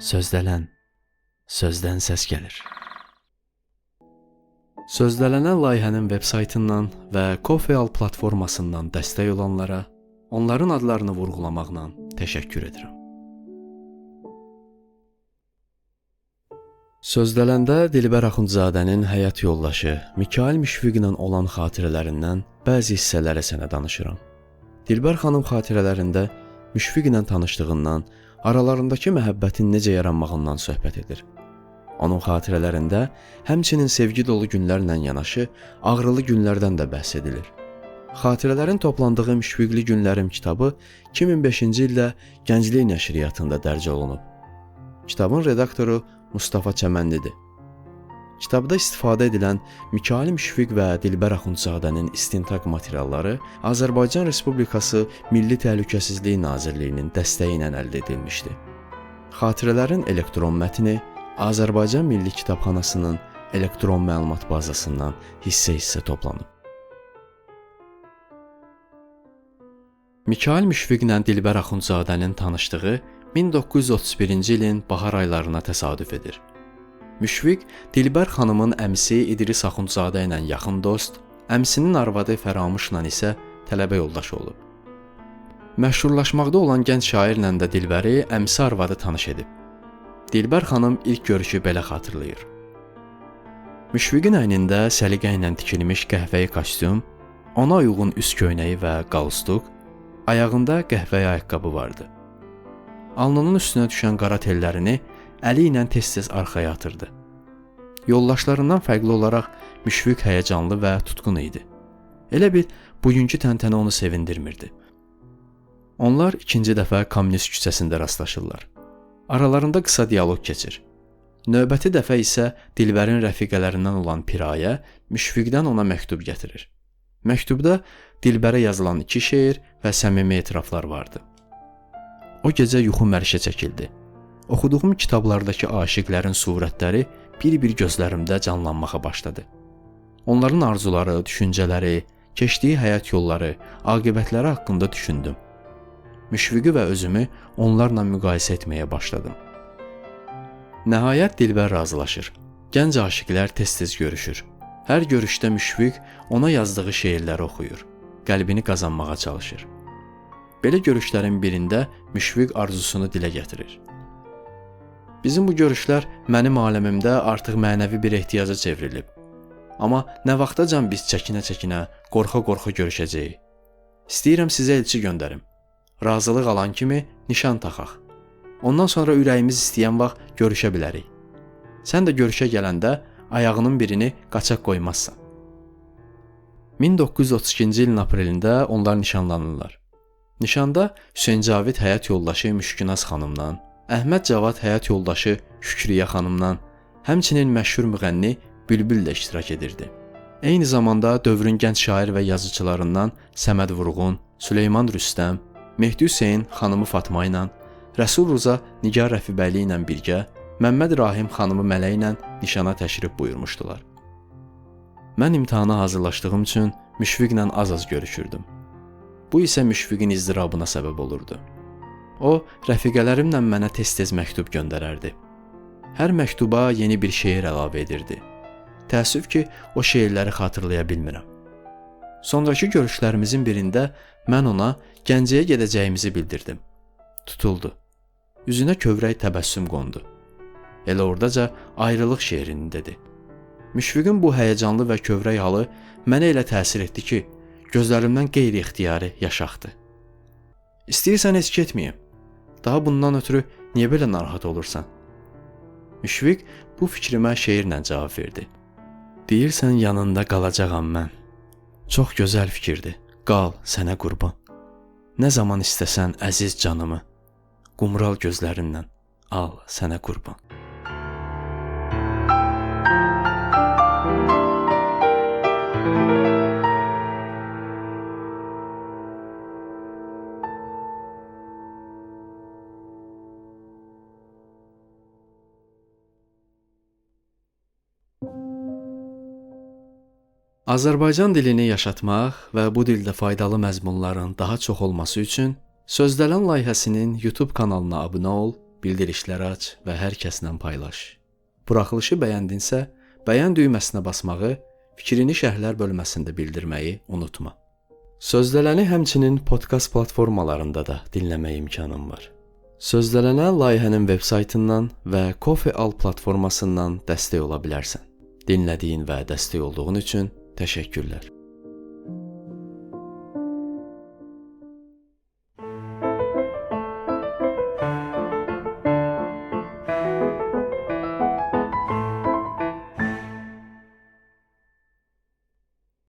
Sözdələn, sözdən səs gəlir. Sözdələnən layihənin veb saytından və Coffeeal platformasından dəstək olanlara onların adlarını vurğulamaqla təşəkkür edirəm. Sözdələndə Dilbər Axundzadənin həyat yoldaşı Mikail Müşfiqlə olan xatirələrindən bəzi hissələri sənə danışıram. Dilbər xanım xatirələrində Müşfiqlə tanışdığından, aralarındakı məhəbbətin necə yaranmağından söhbət edir. Onun xatirələrində həmçinin sevgi dolu günlərlə yanaşı ağrılı günlərdən də bəhs edilir. Xatirələrin toplandığı Müşfiqli Günlərim kitabı 2005-ci ildə Gənclik Nəşriyyatında dərc olunub. Kitabın redaktoru Mustafa Çəmənlidir. Kitabda istifadə edilən Mikail Müşfiq və Dilbər Axundzadənin istintaq materialları Azərbaycan Respublikası Milli Təhlükəsizlik Nazirliyinin dəstəyi ilə əldə edilmişdi. Xatirələrin elektron mətni Azərbaycan Milli Kitabxanasının elektron məlumat bazasından hissə-hissə toplanıb. Mikail Müşfiqlə Dilbər Axundzadənin tanışdığı 1931-ci ilin bahar aylarına təsadüf edir. Müşfiq Dilbər xanımın əmisi İdris Axundzadə ilə yaxın dost, əmsinin arvadı Fəramışla isə tələbə yoldaşı olub. Məşhurlaşmaqda olan gənc şairlə də Dilbəri əmsi arvadı tanış edib. Dilbər xanım ilk görüşü belə xatırlayır. Müşfiqin əynində səliqə ilə tikilmiş qəhvəyi kostyum, ona uyğun üst köynəyi və qalstuk, ayağında qəhvəyi ayaqqabı vardı. Alnının üstünə düşən qara tellərini əli ilə tez-tez arxaya atırdı. Yoldaşlarından fərqli olaraq Müşfiq həyəcanlı və tutqun idi. Elə bil bugünkü təntənə onu sevindirmirdi. Onlar ikinci dəfə Kommunist küçəsində rastlaşırlar. Aralarında qısa dialoq keçir. Növbəti dəfə isə Dilbərin rəfiqələrindən olan Pirayə Müşfiqdən ona məktub gətirir. Məktubda Dilbərə yazılan 2 şeir və səmimi etiraflar vardı. O gecə yuxu mərşə çəkildi. Oxuduğum kitablardakı aşiqlərin surətləri bir-bir gözlərimdə canlanmağa başladı. Onların arzuları, düşüncələri, keçdiyi həyat yolları, aqibətləri haqqında düşündüm. Müşfiqi və özümü onlarla müqayisə etməyə başladım. Nəhayət Dilbər razılaşır. Gənc aşiqlər tez-tez görüşür. Hər görüşdə Müşfiq ona yazdığı şeirləri oxuyur. Qəlbini qazanmağa çalışır. Belə görüşlərin birində Müşfiq arzusunu dilə gətirir. Bizim bu görüşlər mənim aləmimdə artıq mənəvi bir ehtiyaca çevrilib. Amma nə vaxtacan biz çəkinə-çəkinə, qorxa-qorxa görüşəcəyik. İstəyirəm sizə elçi göndərim. Razılıq alan kimi nişan taxaq. Ondan sonra ürəyimiz istəyən vaxt görüşə bilərik. Sən də görüşə gələndə ayağının birini qaçaq qoymazsan. 1932-ci ilin aprelində onlar nişanlanırlar. Nişanda Hüseyn Cavid həyat yoldaşı Müşkinaz xanımdan, Əhməd Cavad həyat yoldaşı Şükriyə xanımdan, həmçinin məşhur müğənni Bülbül də iştirak edirdi. Eyni zamanda dövrün gənc şair və yazıçılarından Səməd Vurğun, Süleyman Rüstəm, Mehdi Hüseyn xanımı Fatma ilə, Rəsul Rza Nigar Rəfibəyli ilə birgə Məmməd Rahim xanımı Mələ ilə nişana təşrif buyurmuşdular. Mən imtahana hazırlaşdığım üçün Müşfiqlə az-az görüşürdüm. Bu isə Müşfiqin izdirabına səbəb olurdu. O, rəfiqələrimlə mənə tez-tez məktub göndərərdi. Hər məktuba yeni bir şeir əlavə edirdi. Təəssüf ki, o şeirləri xatırlaya bilmirəm. Sonrakı görüşlərimizin birində mən ona Gəncəyə gedəcəyimizi bildirdim. Tutuldu. Üzünə kövrək təbəssüm qondu. Elə ordaca ayrılıq şeirini dedi. Müşfiqin bu həyəcanlı və kövrək halı mənə elə təsir etdi ki, gözlərimdən qeyri-ixtiyari yaş axdı. İstəyirsən heç getməyim. Daha bundan ötürü niyə belə narahat olursan? Müşfiq bu fikrimə şeirlə cavab verdi. Deyirsən yanında qalacağam mən. Çox gözəl fikirdir. Qal, sənə qurban. Nə zaman istəsən əziz canımı, qumral gözlərindən al, sənə qurban. Azərbaycan dilini yaşatmaq və bu dildə faydalı məzmunların daha çox olması üçün Sözdələn layihəsinin YouTube kanalına abunə ol bildirişləri aç və hər kəslə paylaş. Buraxılışı bəyəndinsə, bəyən düyməsinə basmağı, fikrini şərhlər bölməsində bildirməyi unutma. Sözlələni həmçinin podkast platformalarında da dinləmək imkanın var. Sözlələnə layihənin veb saytından və Coffee.al platformasından dəstək ola bilərsən. Dinlədiyin və dəstək olduğun üçün təşəkkürlər.